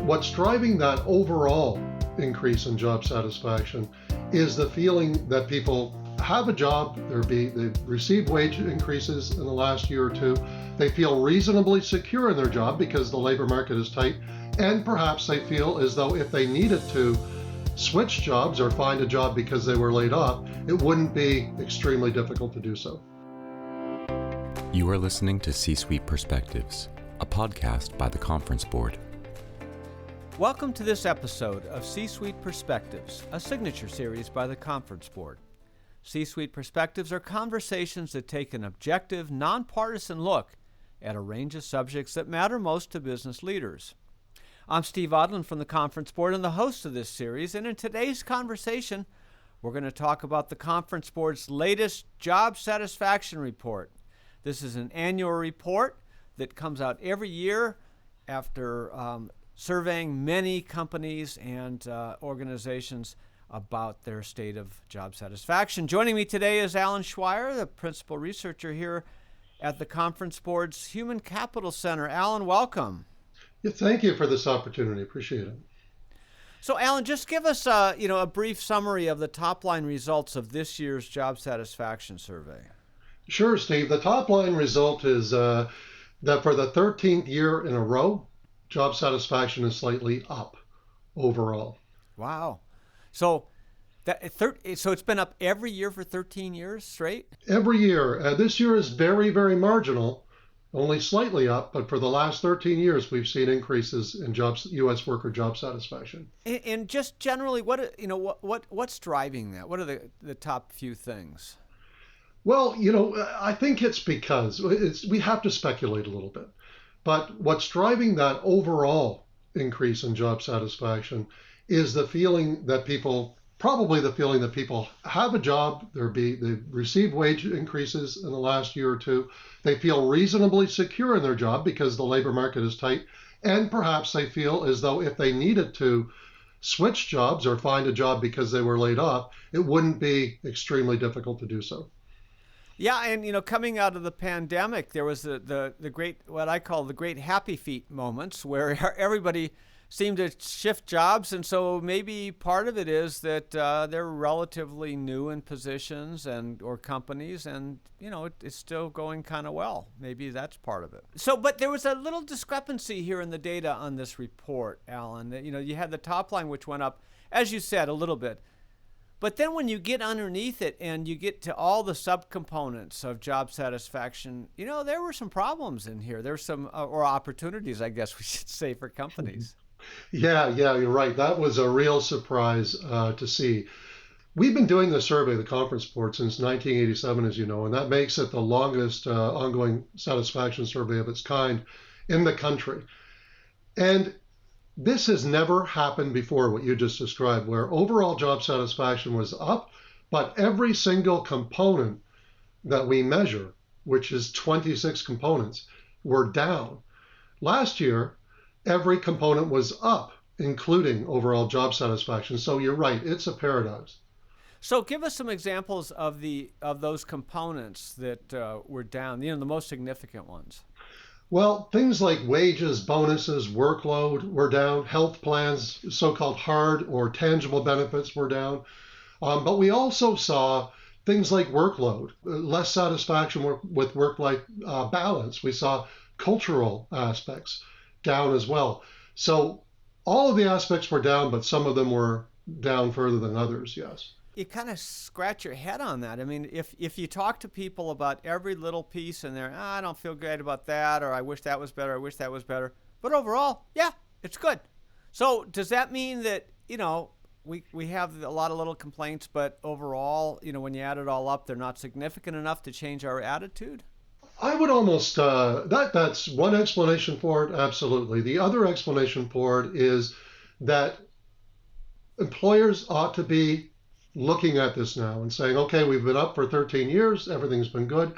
what's driving that overall increase in job satisfaction is the feeling that people have a job, they've received wage increases in the last year or two, they feel reasonably secure in their job because the labor market is tight, and perhaps they feel as though if they needed to switch jobs or find a job because they were laid off, it wouldn't be extremely difficult to do so. You are listening to C-Suite Perspectives, a podcast by the Conference Board. Welcome to this episode of C-Suite Perspectives, a signature series by the Conference Board. C-Suite Perspectives are conversations that take an objective, nonpartisan look at a range of subjects that matter most to business leaders. I'm Steve Odland from the Conference Board and the host of this series, and in today's conversation, we're going to talk about the Conference Board's latest job satisfaction report. This is an annual report that comes out every year after surveying many companies and organizations about their state of job satisfaction. Joining me today is Allan Schweyer, the principal researcher here at the Conference Board's Human Capital Center. Allan, welcome. Yeah, thank you for this opportunity. Appreciate it. So, Allan, just give us a brief summary of the top-line results of this year's job satisfaction survey. Sure, Steve. The top-line result is that for the 13th year in a row, job satisfaction is slightly up overall. Wow. So it's been up every year for 13 years straight? Every year. This year is very, very marginal, only slightly up, but for the last 13 years, we've seen increases in U.S. worker job satisfaction. And just generally, what's driving that? What are the top few things? Well, I think it's because we have to speculate a little bit. But what's driving that overall increase in job satisfaction is the feeling that people have a job, they've received wage increases in the last year or two, they feel reasonably secure in their job because the labor market is tight, and perhaps they feel as though if they needed to switch jobs or find a job because they were laid off, it wouldn't be extremely difficult to do so. Yeah, and coming out of the pandemic, there was the great, what I call the great happy feet moments where everybody seemed to shift jobs, and so maybe part of it is that they're relatively new in positions or companies, and it's still going kind of well. Maybe that's part of it. So, but there was a little discrepancy here in the data on this report, Allan. You had the top line which went up, as you said, a little bit. But then when you get underneath it and you get to all the subcomponents of job satisfaction, there were some problems in here. There's some, or opportunities, I guess we should say, for companies. Yeah, you're right. That was a real surprise to see. We've been doing this survey, the Conference Board, since 1987, as you know, and that makes it the longest ongoing satisfaction survey of its kind in the country. And this has never happened before, what you just described, where overall job satisfaction was up, but every single component that we measure, which is 26 components, were down. Last year, every component was up, including overall job satisfaction. So you're right, it's a paradox. So give us some examples of those components that were down, the most significant ones. Well, things like wages, bonuses, workload were down, health plans, so-called hard or tangible benefits were down. But we also saw things like workload, less satisfaction with work-life balance. We saw cultural aspects down as well. So all of the aspects were down, but some of them were down further than others, yes. You kind of scratch your head on that. I mean, if you talk to people about every little piece and they're, I don't feel great about that, or I wish that was better, I wish that was better. But overall, yeah, it's good. So does that mean that, we have a lot of little complaints, but overall, when you add it all up, they're not significant enough to change our attitude? I would almost, that's one explanation for it, absolutely. The other explanation for it is that employers ought to be looking at this now and saying, okay, we've been up for 13 years, everything's been good,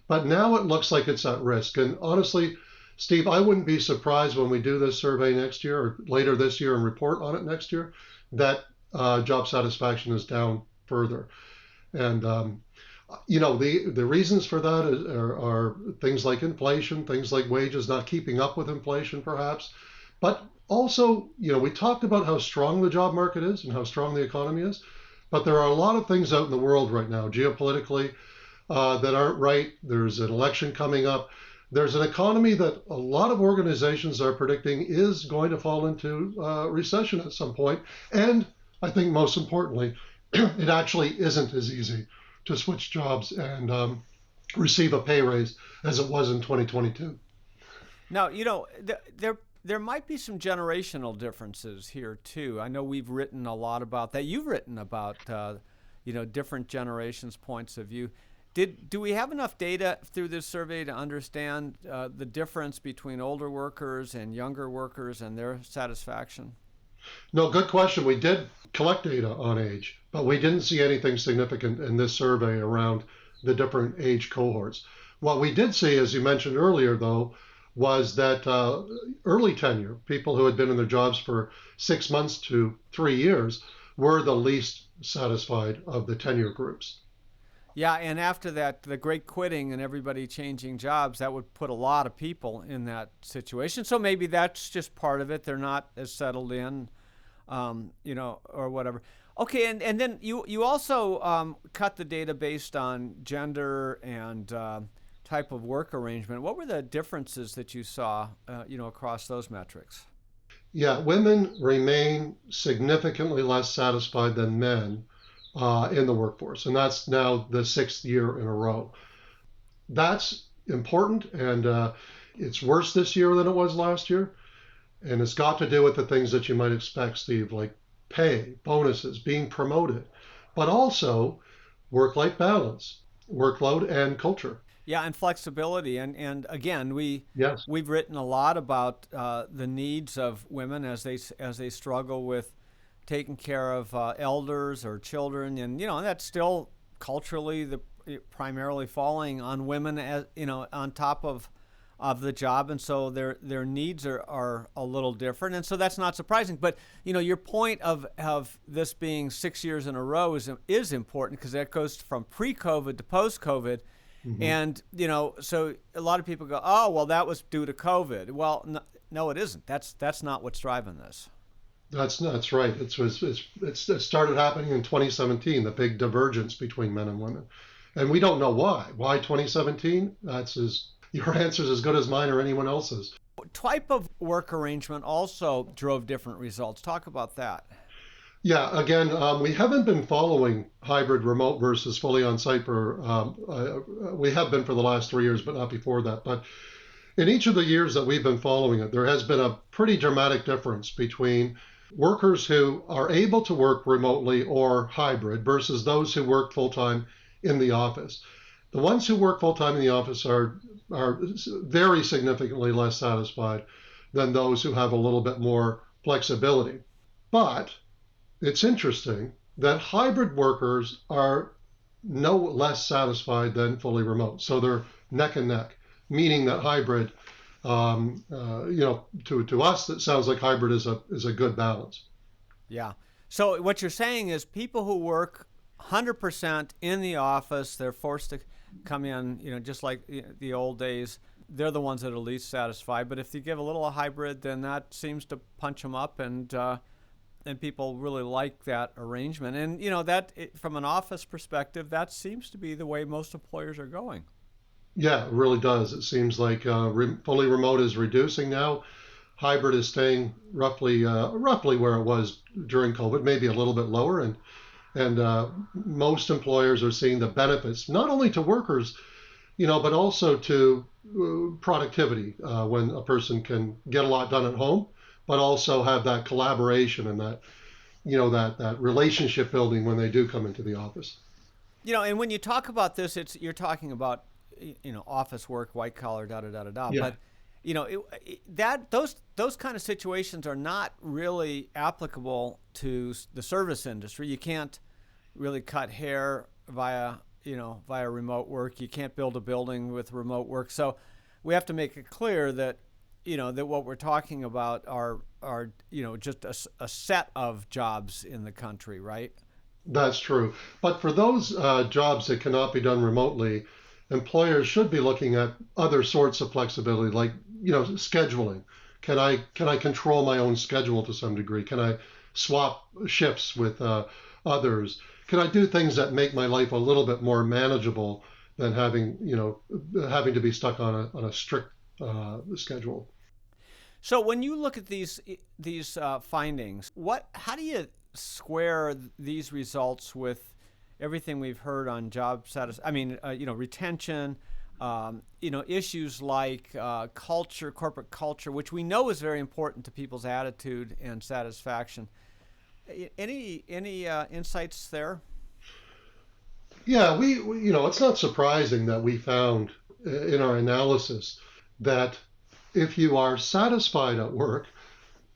but now it looks like it's at risk. And honestly, Steve, I wouldn't be surprised when we do this survey next year or later this year and report on it next year that job satisfaction is down further. And, the reasons for that are things like inflation, things like wages not keeping up with inflation, perhaps. But also, we talked about how strong the job market is and how strong the economy is. But there are a lot of things out in the world right now, geopolitically, that aren't right. There's an election coming up. There's an economy that a lot of organizations are predicting is going to fall into recession at some point. And I think most importantly, it actually isn't as easy to switch jobs and receive a pay raise as it was in 2022. Now, there might be some generational differences here too. I know we've written a lot about that. You've written about different generations' points of view. Do we have enough data through this survey to understand the difference between older workers and younger workers and their satisfaction? No, good question. We did collect data on age, but we didn't see anything significant in this survey around the different age cohorts. What we did see, as you mentioned earlier, though, was that early tenure, people who had been in their jobs for 6 months to 3 years, were the least satisfied of the tenure groups. Yeah, and after that, the great quitting and everybody changing jobs, that would put a lot of people in that situation. So maybe that's just part of it. They're not as settled in, or whatever. Okay, and then you also cut the data based on gender and type of work arrangement. What were the differences that you saw, across those metrics? Yeah, women remain significantly less satisfied than men in the workforce, and that's now the 6th year in a row. That's important, and it's worse this year than it was last year, and it's got to do with the things that you might expect, Steve, like pay, bonuses, being promoted, but also work-life balance, workload, and culture. Yeah, and flexibility, and again, Yes. we've written a lot about the needs of women as they struggle with taking care of elders or children, and that's still culturally primarily falling on women, as on top of the job, and so their needs are a little different, and so that's not surprising. But your point of this being 6 years in a row is important, because that goes from pre-COVID to post-COVID. Mm-hmm. And so a lot of people go, oh, well, that was due to COVID. Well, no, it isn't. That's not what's driving this. That's right. It started happening in 2017, the big divergence between men and women, and we don't know why. Why 2017? Your answer's as good as mine or anyone else's. What type of work arrangement also drove different results? Talk about that. Yeah, again, we haven't been following hybrid remote versus fully on-site we have been for the last 3 years, but not before that. But in each of the years that we've been following it, there has been a pretty dramatic difference between workers who are able to work remotely or hybrid versus those who work full-time in the office. The ones who work full-time in the office are very significantly less satisfied than those who have a little bit more flexibility. But it's interesting that hybrid workers are no less satisfied than fully remote. So they're neck and neck, meaning that hybrid, to us, it sounds like hybrid is a good balance. Yeah. So what you're saying is people who work 100% in the office, they're forced to come in, just like the old days, they're the ones that are least satisfied. But if you give a little hybrid, then that seems to punch them up, and people really like that arrangement. And from an office perspective, that seems to be the way most employers are going. Yeah, it really does. It seems like fully remote is reducing now. Hybrid is staying roughly where it was during COVID, maybe a little bit lower, and most employers are seeing the benefits not only to workers, but also to productivity when a person can get a lot done at home, but also have that collaboration and that that relationship building when they do come into the office. And when you talk about this, you're talking about office work, white collar, Yeah. But those kind of situations are not really applicable to the service industry. You can't really cut hair via remote work. You can't build a building with remote work. So we have to make it clear that that what we're talking about are just a set of jobs in the country, right? That's true. But for those jobs that cannot be done remotely, employers should be looking at other sorts of flexibility, like scheduling, Can I control my own schedule to some degree? Can I swap shifts with others? Can I do things that make my life a little bit more manageable than having to be stuck on a strict schedule? So when you look at these findings, how do you square these results with everything we've heard on job retention, issues like culture, corporate culture, which we know is very important to people's attitude and satisfaction. Any insights there? Yeah, we it's not surprising that we found in our analysis that if you are satisfied at work,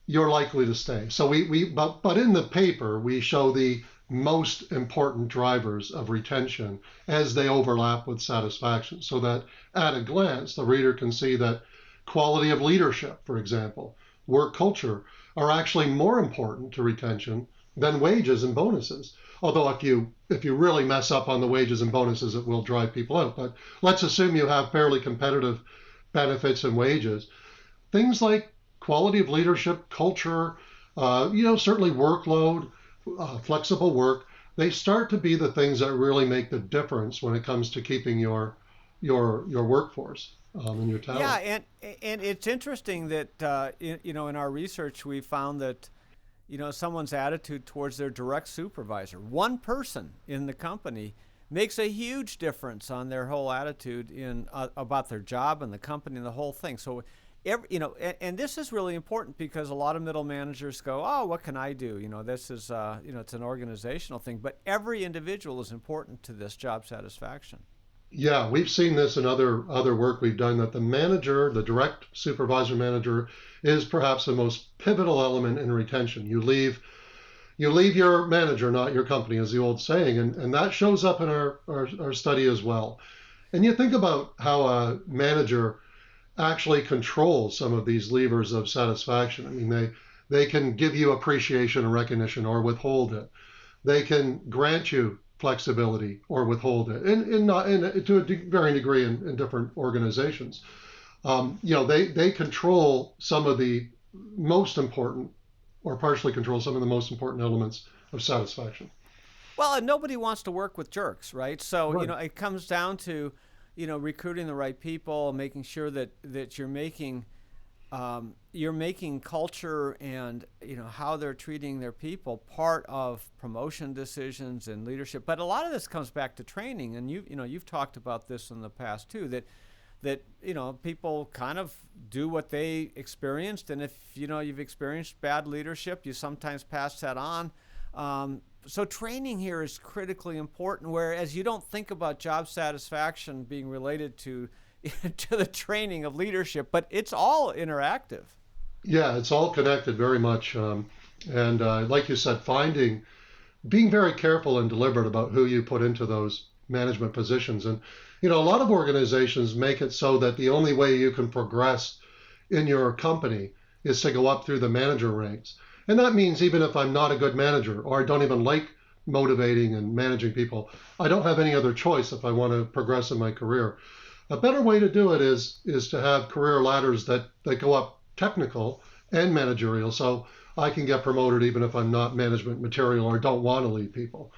you're likely to stay. So but in the paper we show the most important drivers of retention as they overlap with satisfaction, so that at a glance the reader can see that quality of leadership, for example, work culture, are actually more important to retention than wages and bonuses. Although if you really mess up on the wages and bonuses, it will drive people out. But let's assume you have fairly competitive benefits and wages. Things like quality of leadership, culture, certainly workload, flexible work, they start to be the things that really make the difference when it comes to keeping your workforce and your talent. Yeah, and it's interesting that in our research we found that someone's attitude towards their direct supervisor, one person in the company, makes a huge difference on their whole attitude about their job and the company and the whole thing. So, and this is really important because a lot of middle managers go, "Oh, what can I do?" This is it's an organizational thing, but every individual is important to this job satisfaction. Yeah, we've seen this in other work we've done, that the manager, the direct supervisor manager, is perhaps the most pivotal element in retention. You leave your manager, not your company, is the old saying, and that shows up in our study as well. And you think about how a manager actually controls some of these levers of satisfaction. I mean, they can give you appreciation or recognition or withhold it. They can grant you flexibility or withhold it, and to a varying degree in different organizations. They control some of the most important, or partially control some of the most important elements of satisfaction. Well, and nobody wants to work with jerks, right? So Right. it comes down to recruiting the right people, making sure that you're making culture and how they're treating their people part of promotion decisions and leadership. But a lot of this comes back to training, and you've talked about this in the past too, that people kind of do what they experienced, and if you've experienced bad leadership, you sometimes pass that on. So training here is critically important, whereas you don't think about job satisfaction being related to the training of leadership, but it's all interactive. Yeah, it's all connected very much. And like you said, being very careful and deliberate about who you put into those management positions. And, a lot of organizations make it so that the only way you can progress in your company is to go up through the manager ranks. And that means even if I'm not a good manager, or I don't even like motivating and managing people, I don't have any other choice if I want to progress in my career. A better way to do it is to have career ladders that go up technical and managerial, so I can get promoted even if I'm not management material or don't want to lead people.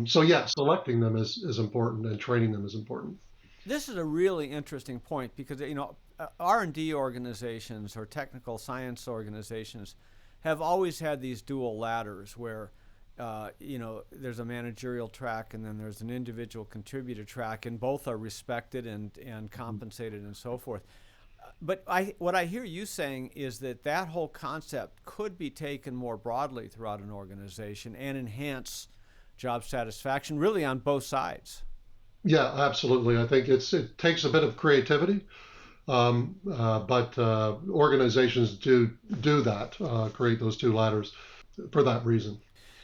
Selecting them is important, and training them is important. This is a really interesting point because R&D organizations or technical science organizations have always had these dual ladders where there's a managerial track and then there's an individual contributor track, and both are respected and compensated and so forth. But what I hear you saying is that whole concept could be taken more broadly throughout an organization and enhance job satisfaction really on both sides. Yeah, absolutely. I think it takes a bit of creativity, but organizations do that, create those two ladders for that reason.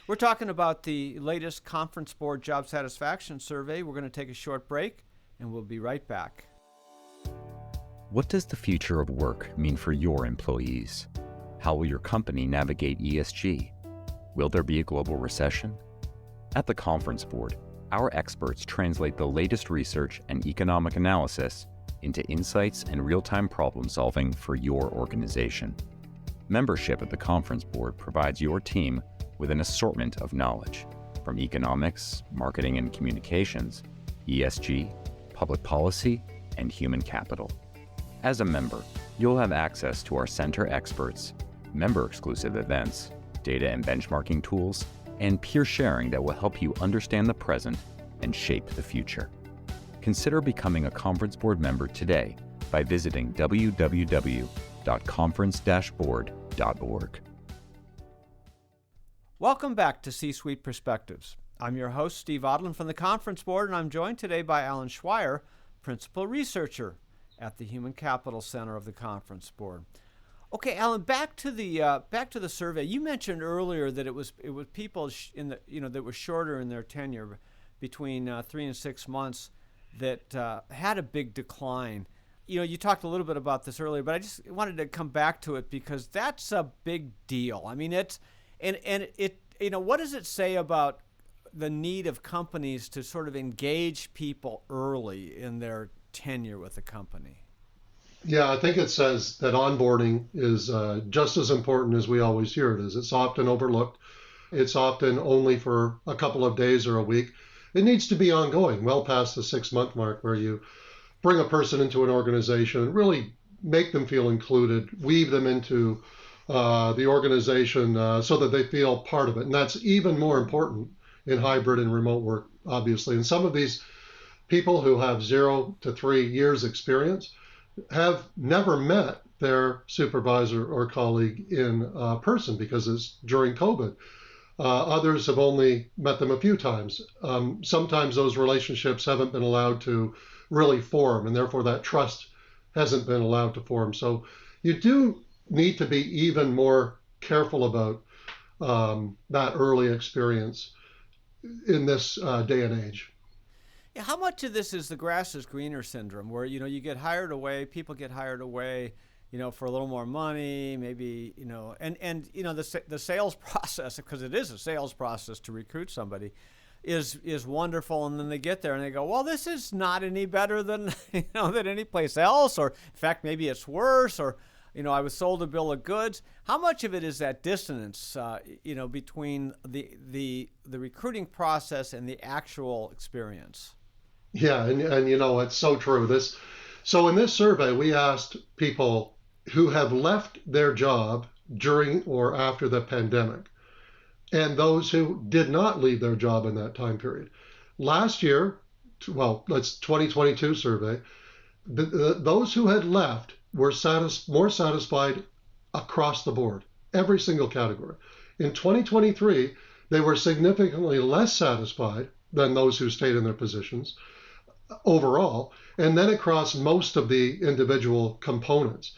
We're talking about the latest Conference Board Job Satisfaction Survey. We're going to take a short break, and we'll be right back. What does the future of work mean for your employees? How will your company navigate ESG? Will there be a global recession? At the Conference Board, our experts translate the latest research and economic analysis into insights and real-time problem solving for your organization. Membership at the Conference Board provides your team with an assortment of knowledge from economics, marketing and communications, ESG, public policy, and human capital. As a member, you'll have access to our center experts, member-exclusive events, data and benchmarking tools, and peer sharing that will help you understand the present and shape the future. Consider becoming a Conference Board member today by visiting www.conference-board.org. Welcome back to C-Suite Perspectives. I'm your host, Steve Odland from the Conference Board, and I'm joined today by Allan Schweyer, Principal Researcher at the Human Capital Center of the Conference Board. Okay, Allan, back to the survey. You mentioned earlier that it was people that were shorter in their tenure, between 3 and 6 months, that had a big decline. You talked a little bit about this earlier, but I just wanted to come back to it because that's a big deal. I mean, what does it say about the need of companies to sort of engage people early in their tenure with the company? Yeah, I think it says that onboarding is just as important as we always hear it is. It's often overlooked. It's often only for a couple of days or a week. It needs to be ongoing, well past the 6-month mark, where you bring a person into an organization and really make them feel included, weave them into the organization so that they feel part of it. And that's even more important in hybrid and remote work, obviously. And some of these people who have 0 to 3 years experience have never met their supervisor or colleague in person because it's during COVID. Others have only met them a few times. Sometimes those relationships haven't been allowed to really form, and therefore that trust hasn't been allowed to form. So you do need to be even more careful about that early experience in this day and age. Yeah, how much of this is the grass is greener syndrome, where you get hired away, people get hired away, for a little more money, maybe, and the sales process, because it is a sales process to recruit somebody, is wonderful, and then they get there and they go, well, this is not any better than than any place else, or in fact maybe it's worse, or I was sold a bill of goods. How much of it is that dissonance, between the recruiting process and the actual experience? Yeah, and it's so true. So in this survey, we asked people who have left their job during or after the pandemic, and those who did not leave their job in that time period. Last year, let's 2022 survey, those who had left were more satisfied across the board, every single category. In 2023, they were significantly less satisfied than those who stayed in their positions overall, and then across most of the individual components.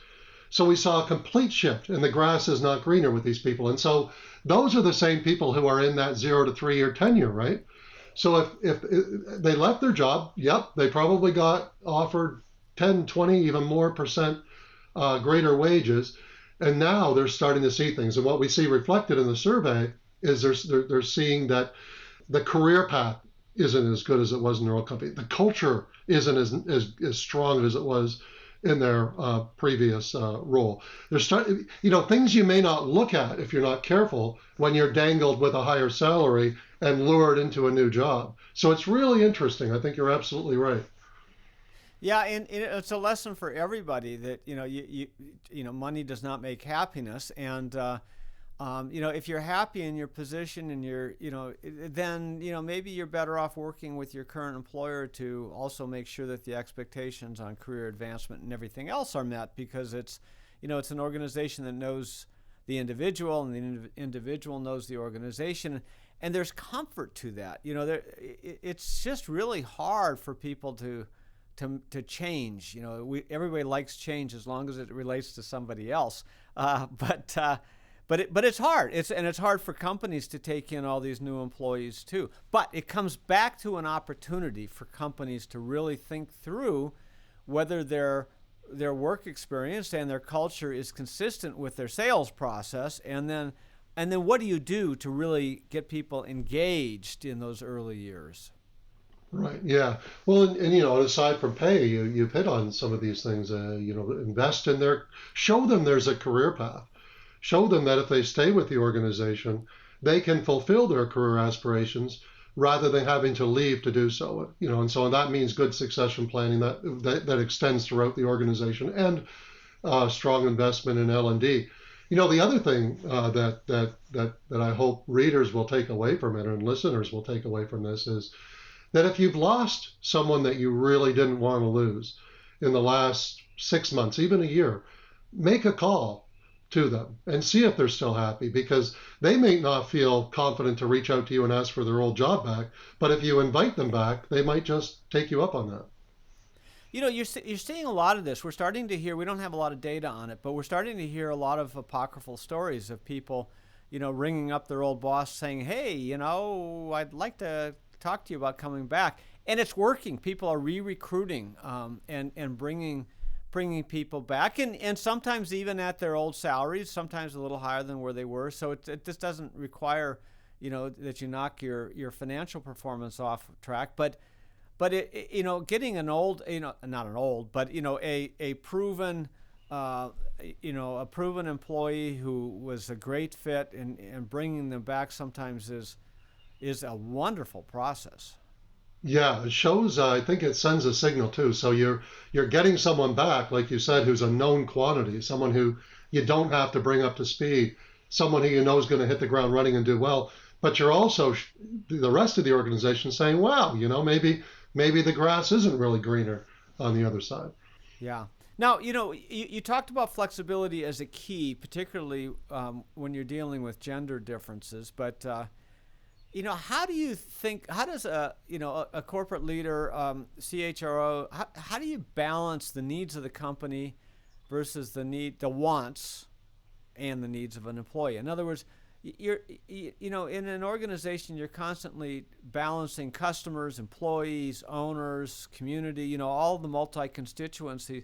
So we saw a complete shift, and the grass is not greener with these people. And so those are the same people who are in that 0 to 3 year tenure, right? So if they left their job, yep, they probably got offered 10, 20, even more percent greater wages. And now they're starting to see things. And what we see reflected in the survey is they're seeing that the career path isn't as good as it was in their old company. The culture isn't as strong as it was in their previous role. There's things you may not look at if you're not careful when you're dangled with a higher salary and lured into a new job. So it's really interesting. I think you're absolutely right. Yeah, and it's a lesson for everybody that money does not make happiness, and if you're happy in your position and then maybe you're better off working with your current employer to also make sure that the expectations on career advancement and everything else are met, because it's an organization that knows the individual, and the individual knows the organization, and there's comfort to that. It's just really hard for people to change. Everybody likes change as long as it relates to somebody else. But it's hard. It's hard for companies to take in all these new employees too. But it comes back to an opportunity for companies to really think through whether their work experience and their culture is consistent with their sales process, and then what do you do to really get people engaged in those early years? Right. Yeah. Well, and aside from pay, you've hit on some of these things. Invest in show them there's a career path. Show them that if they stay with the organization, they can fulfill their career aspirations rather than having to leave to do so. And that means good succession planning that extends throughout the organization and strong investment in L&D. The other thing that I hope readers will take away from it and listeners will take away from this is that if you've lost someone that you really didn't want to lose in the last 6 months, even a year, make a call to them and see if they're still happy, because they may not feel confident to reach out to you and ask for their old job back. But if you invite them back, they might just take you up on that. You're seeing a lot of this. We're starting to hear, we don't have a lot of data on it, but we're starting to hear a lot of apocryphal stories of people, ringing up their old boss saying, hey, I'd like to talk to you about coming back. And it's working. People are re-recruiting and bringing people back, and sometimes even at their old salaries, sometimes a little higher than where they were. So it just doesn't require, that you knock your financial performance off track. But getting an old, not an old, but a proven, a proven employee who was a great fit, and bringing them back sometimes is a wonderful process. Yeah, it shows. I think it sends a signal too. So you're getting someone back, like you said, who's a known quantity, someone who you don't have to bring up to speed, someone who you know is going to hit the ground running and do well. But you're also the rest of the organization saying, wow, maybe the grass isn't really greener on the other side. Yeah. Now, you talked about flexibility as a key, particularly when you're dealing with gender differences. But how do you think? How does a corporate leader, CHRO, how do you balance the needs of the company versus the wants and the needs of an employee? In other words, you're in an organization, you're constantly balancing customers, employees, owners, community, all the multi-constituencies.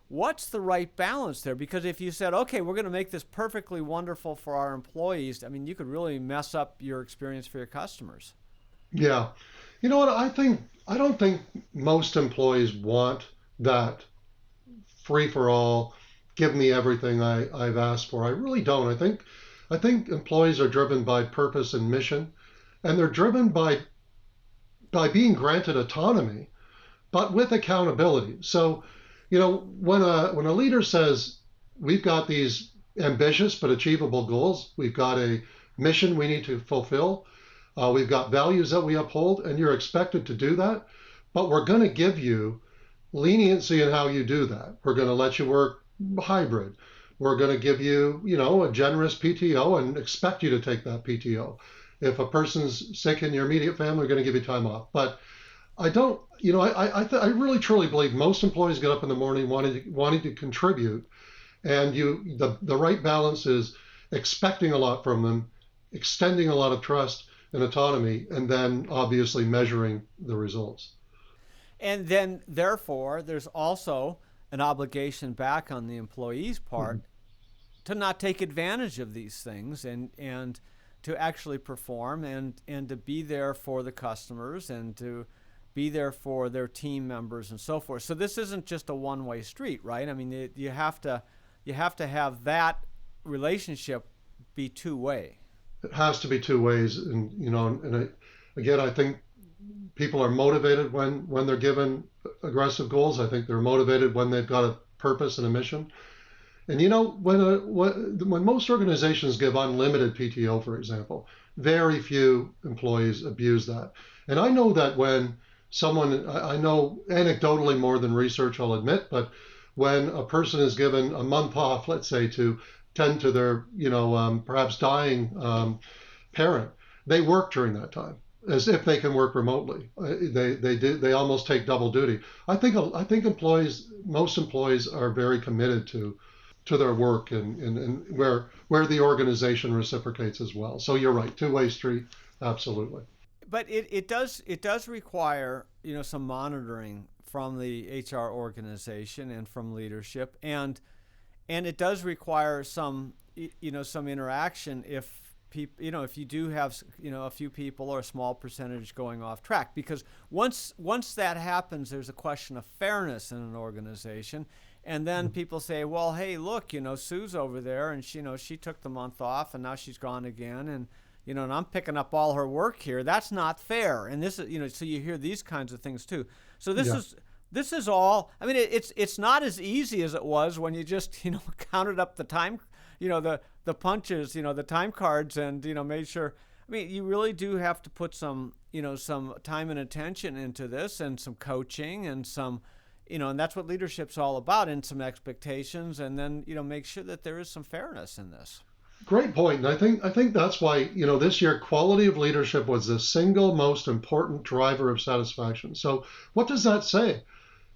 What's the right balance there? Because if you said, okay, we're going to make this perfectly wonderful for our employees, I mean, you could really mess up your experience for your customers. Yeah. You know what? I don't think most employees want that free for all, give me everything I've asked for. I really don't. I think employees are driven by purpose and mission, and they're driven by being granted autonomy, but with accountability. So, when a leader says we've got these ambitious but achievable goals, we've got a mission we need to fulfill, we've got values that we uphold, and you're expected to do that, but we're going to give you leniency in how you do that. We're going to let you work hybrid. We're going to give you, a generous PTO and expect you to take that PTO. If a person's sick in your immediate family, we're going to give you time off. But I don't, I really truly believe most employees get up in the morning wanting to contribute, and the right balance is expecting a lot from them, extending a lot of trust and autonomy, and then obviously measuring the results. And then, therefore, there's also an obligation back on the employee's part to not take advantage of these things, and to actually perform, and to be there for the customers, and to be there for their team members and so forth. So this isn't just a one-way street, right? I mean, you have to have that relationship be two-way. It has to be two ways, and again, I think people are motivated when they're given aggressive goals. I think they're motivated when they've got a purpose and a mission. And when most organizations give unlimited PTO, for example, very few employees abuse that. And I know that when I know anecdotally more than research, I'll admit, but when a person is given a month off, let's say, to tend to their, perhaps dying parent, they work during that time as if they can work remotely. They almost take double duty. I think most employees are very committed to their work, and where the organization reciprocates as well. So you're right, two-way street, absolutely. But it does require some monitoring from the HR organization and from leadership, and it does require some interaction if people, if you do have, a few people or a small percentage going off track, because once that happens, there's a question of fairness in an organization. And then people say, well, hey, look, Sue's over there, and she took the month off, and now she's gone again, and and I'm picking up all her work here. That's not fair. And this is, so you hear these kinds of things too. So this is all. I mean, it's not as easy as it was when you just counted up the time, the punches, the time cards, and made sure. I mean, you really do have to put some some time and attention into this, and some coaching, and some. And that's what leadership's all about, and some expectations, and then, make sure that there is some fairness in this. Great point. And I think that's why, this year, quality of leadership was the single most important driver of satisfaction. So what does that say? I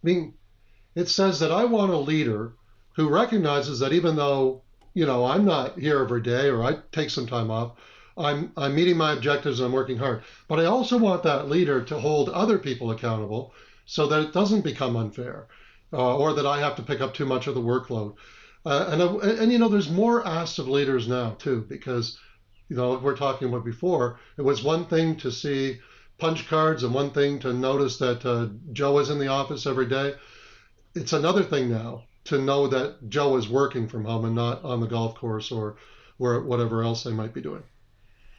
mean, it says that I want a leader who recognizes that even though, I'm not here every day, or I take some time off, I'm meeting my objectives and I'm working hard. But I also want that leader to hold other people accountable, so that it doesn't become unfair, or that I have to pick up too much of the workload. And there's more asked of leaders now too, because we're talking about before, it was one thing to see punch cards and one thing to notice that Joe is in the office every day. It's another thing now to know that Joe is working from home and not on the golf course or whatever else they might be doing.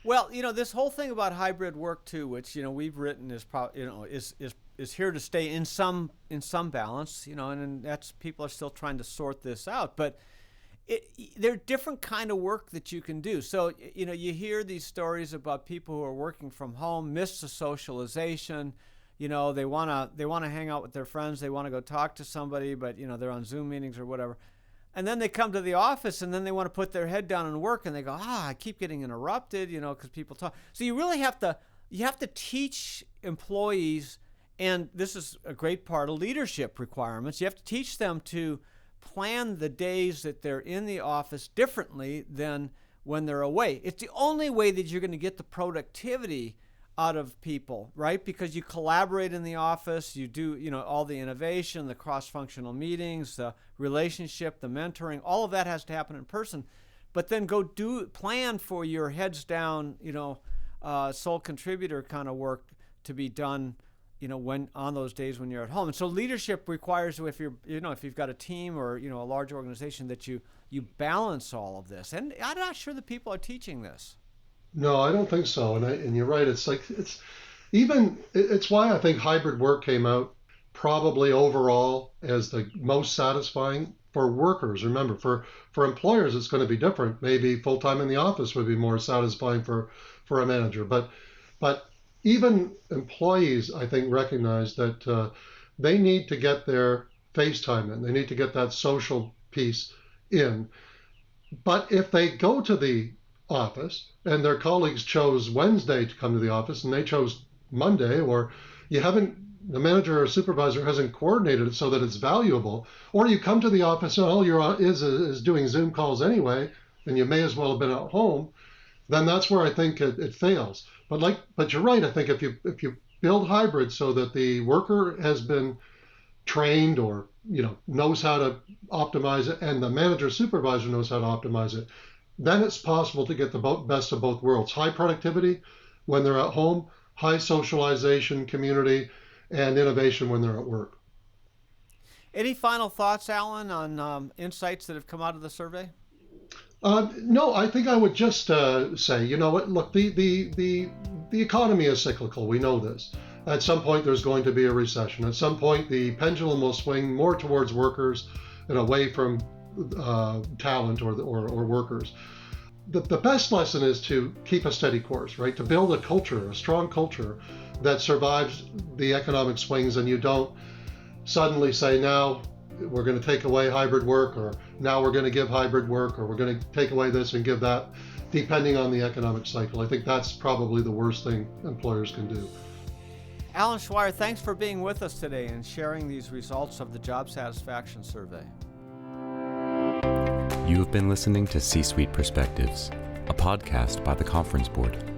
Well, this whole thing about hybrid work too, which we've written is here to stay in some balance, and that's, people are still trying to sort this out. But there are different kind of work that you can do. So you hear these stories about people who are working from home, miss the socialization. They want to hang out with their friends, they want to go talk to somebody, but they're on Zoom meetings or whatever. And then they come to the office, and then they want to put their head down and work, and they go, I keep getting interrupted, because people talk. So you really have to teach employees, and this is a great part of leadership requirements. You have to teach them to plan the days that they're in the office differently than when they're away. It's the only way that you're going to get the productivity out of people, right? Because you collaborate in the office, you do, all the innovation, the cross-functional meetings, the relationship, the mentoring, all of that has to happen in person. But then plan for your heads down, sole contributor kind of work to be done, when on those days when you're at home. And so leadership requires, if you've got a team or, a large organization, that you balance all of this. And I'm not sure that people are teaching this. No, I don't think so. And you're right. It's why I think hybrid work came out probably overall as the most satisfying for workers. Remember, for employers, it's going to be different. Maybe full-time in the office would be more satisfying for a manager. But even employees, I think, recognize that they need to get their face time in. They need to get that social piece in. But if they go to the office and their colleagues chose Wednesday to come to the office and they chose Monday, or the manager or supervisor hasn't coordinated it so that it's valuable, or you come to the office and all you're is doing Zoom calls anyway, and you may as well have been at home, then that's where I think it fails. But you're right. I think if you build hybrid so that the worker has been trained or knows how to optimize it, and the manager supervisor knows how to optimize it, then it's possible to get the best of both worlds. High productivity when they're at home, high socialization, community, and innovation when they're at work. Any final thoughts, Allan, on insights that have come out of the survey? No, I think I would just say, look, the economy is cyclical. We know this. At some point, there's going to be a recession. At some point, the pendulum will swing more towards workers and away from talent or workers. The best lesson is to keep a steady course, right? To build a strong culture that survives the economic swings, and you don't suddenly say, now we're going to take away hybrid work, or now we're going to give hybrid work, or we're going to take away this and give that, depending on the economic cycle. I think that's probably the worst thing employers can do. Allan Schweyer, thanks for being with us today and sharing these results of the Job Satisfaction Survey. You have been listening to C-Suite Perspectives, a podcast by the Conference Board.